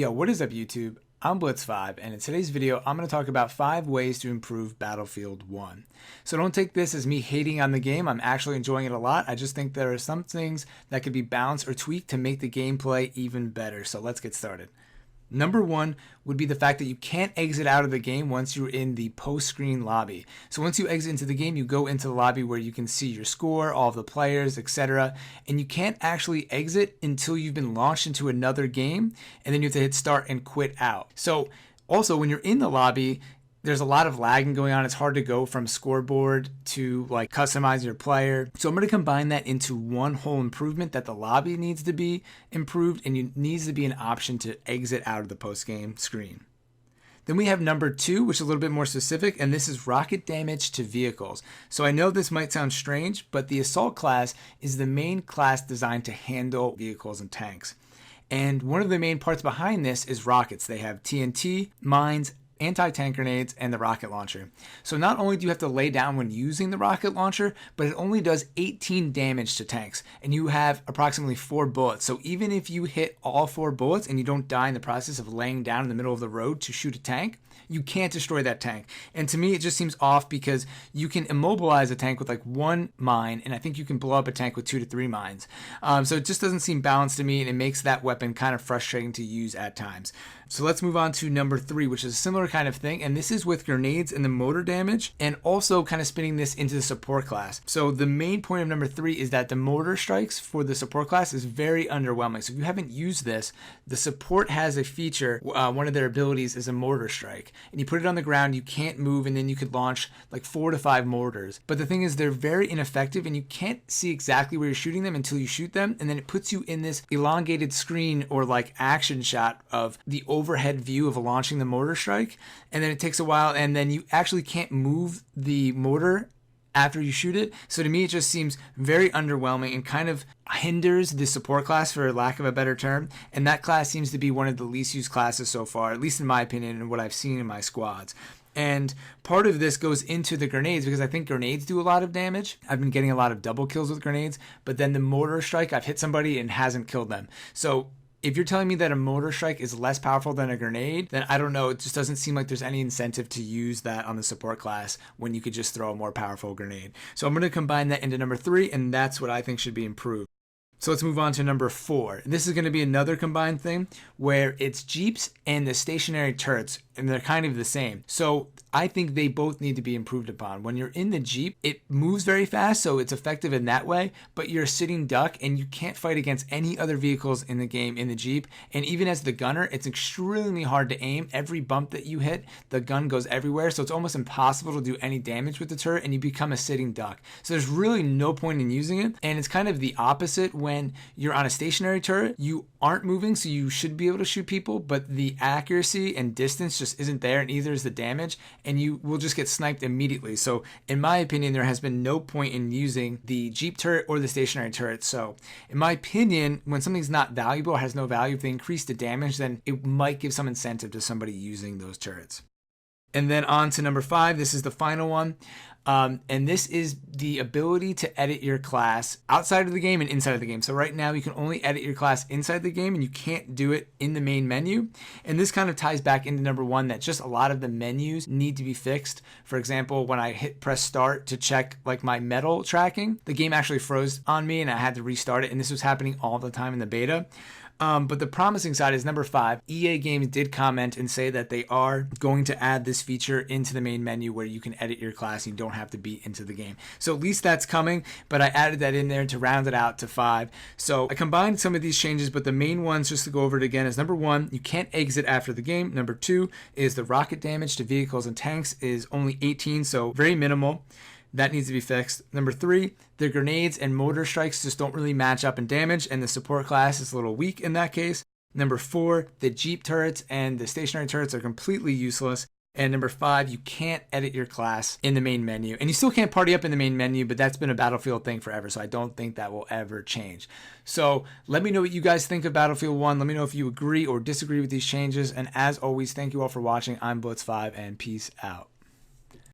Yo, what is up YouTube? I'm Blitz5, and in today's video, I'm going to talk about 5 ways to improve Battlefield 1. So don't take this as me hating on the game. I'm actually enjoying it a lot. I just think there are some things that could be balanced or tweaked to make the gameplay even better. So let's get started. Number 1 would be the fact that you can't exit out of the game once you're in the post-screen lobby. So once you exit into the game, you go into the lobby where you can see your score, all of the players, etc. And you can't actually exit until you've been launched into another game, and then you have to hit start and quit out. So also when you're in the lobby, there's a lot of lagging going on. It's hard to go from scoreboard to like customize your player. So I'm going to combine that into one whole improvement that the lobby needs to be improved, and it needs to be an option to exit out of the post-game screen. Then we have number 2, which is a little bit more specific, and this is rocket damage to vehicles. So I know this might sound strange, but the assault class is the main class designed to handle vehicles and tanks. And one of the main parts behind this is rockets. They have TNT, mines, anti-tank grenades, and the rocket launcher. So not only do you have to lay down when using the rocket launcher, but it only does 18 damage to tanks, and you have approximately 4 bullets. So even if you hit all 4 bullets and you don't die in the process of laying down in the middle of the road to shoot a tank, you can't destroy that tank. And to me, it just seems off because you can immobilize a tank with like 1 mine, and I think you can blow up a tank with 2 to 3 mines. So it just doesn't seem balanced to me, and it makes that weapon kind of frustrating to use at times. So let's move on to number 3, which is a similar kind of thing, and this is with grenades and the mortar damage, and also kind of spinning this into the support class. So the main point of number 3 is that the mortar strikes for the support class is very underwhelming. So if you haven't used this, the support has a feature, one of their abilities is a mortar strike, and you put it on the ground, you can't move, and then you could launch like 4 to 5 mortars. But the thing is, they're very ineffective, and you can't see exactly where you're shooting them until you shoot them, and then it puts you in this elongated screen or like action shot of the overhead view of launching the mortar strike, and then it takes a while, and then you actually can't move the mortar after you shoot it. So to me, it just seems very underwhelming and kind of hinders the support class, for lack of a better term, and that class seems to be one of the least used classes so far, at least in my opinion and what I've seen in my squads. And part of this goes into the grenades, because I think grenades do a lot of damage. I've been getting a lot of double kills with grenades, but then the mortar strike, I've hit somebody and hasn't killed them. So if you're telling me that a mortar strike is less powerful than a grenade, then I don't know. It just doesn't seem like there's any incentive to use that on the support class when you could just throw a more powerful grenade. So I'm going to combine that into number 3, and that's what I think should be improved. So let's move on to number 4. This is going to be another combined thing where it's Jeeps and the stationary turrets, and they're kind of the same. So I think they both need to be improved upon. When you're in the Jeep, it moves very fast, so it's effective in that way, but you're a sitting duck and you can't fight against any other vehicles in the game in the Jeep. And even as the gunner, it's extremely hard to aim. Every bump that you hit, the gun goes everywhere, so it's almost impossible to do any damage with the turret, and you become a sitting duck. So there's really no point in using it, and it's kind of the opposite when you're on a stationary turret. You aren't moving, so you should be able to shoot people, but the accuracy and distance just isn't there, and either is the damage, and you will just get sniped immediately. So in my opinion, there has been no point in using the Jeep turret or the stationary turret. So in my opinion, when something's not valuable or has no value, if they increase the damage, then it might give some incentive to somebody using those turrets. And then on to number 5, this is the final one. And this is the ability to edit your class outside of the game and inside of the game. So right now you can only edit your class inside the game, and you can't do it in the main menu. And this kind of ties back into number 1, that just a lot of the menus need to be fixed. For example, when I press start to check like my medal tracking, the game actually froze on me and I had to restart it. And this was happening all the time in the beta. But the promising side is number 5. EA Games did comment and say that they are going to add this feature into the main menu where you can edit your class and you don't have to be into the game. So at least that's coming, but I added that in there to round it out to 5. So I combined some of these changes, but the main ones, just to go over it again, is number 1, you can't exit after the game. Number 2 is the rocket damage to vehicles and tanks is only 18, so very minimal. That needs to be fixed. Number 3, the grenades and mortar strikes just don't really match up in damage, and the support class is a little weak in that case. Number 4, the Jeep turrets and the stationary turrets are completely useless. And number 5, you can't edit your class in the main menu. And you still can't party up in the main menu, but that's been a Battlefield thing forever, so I don't think that will ever change. So let me know what you guys think of Battlefield 1. Let me know if you agree or disagree with these changes. And as always, thank you all for watching. I'm Blitz5, and peace out.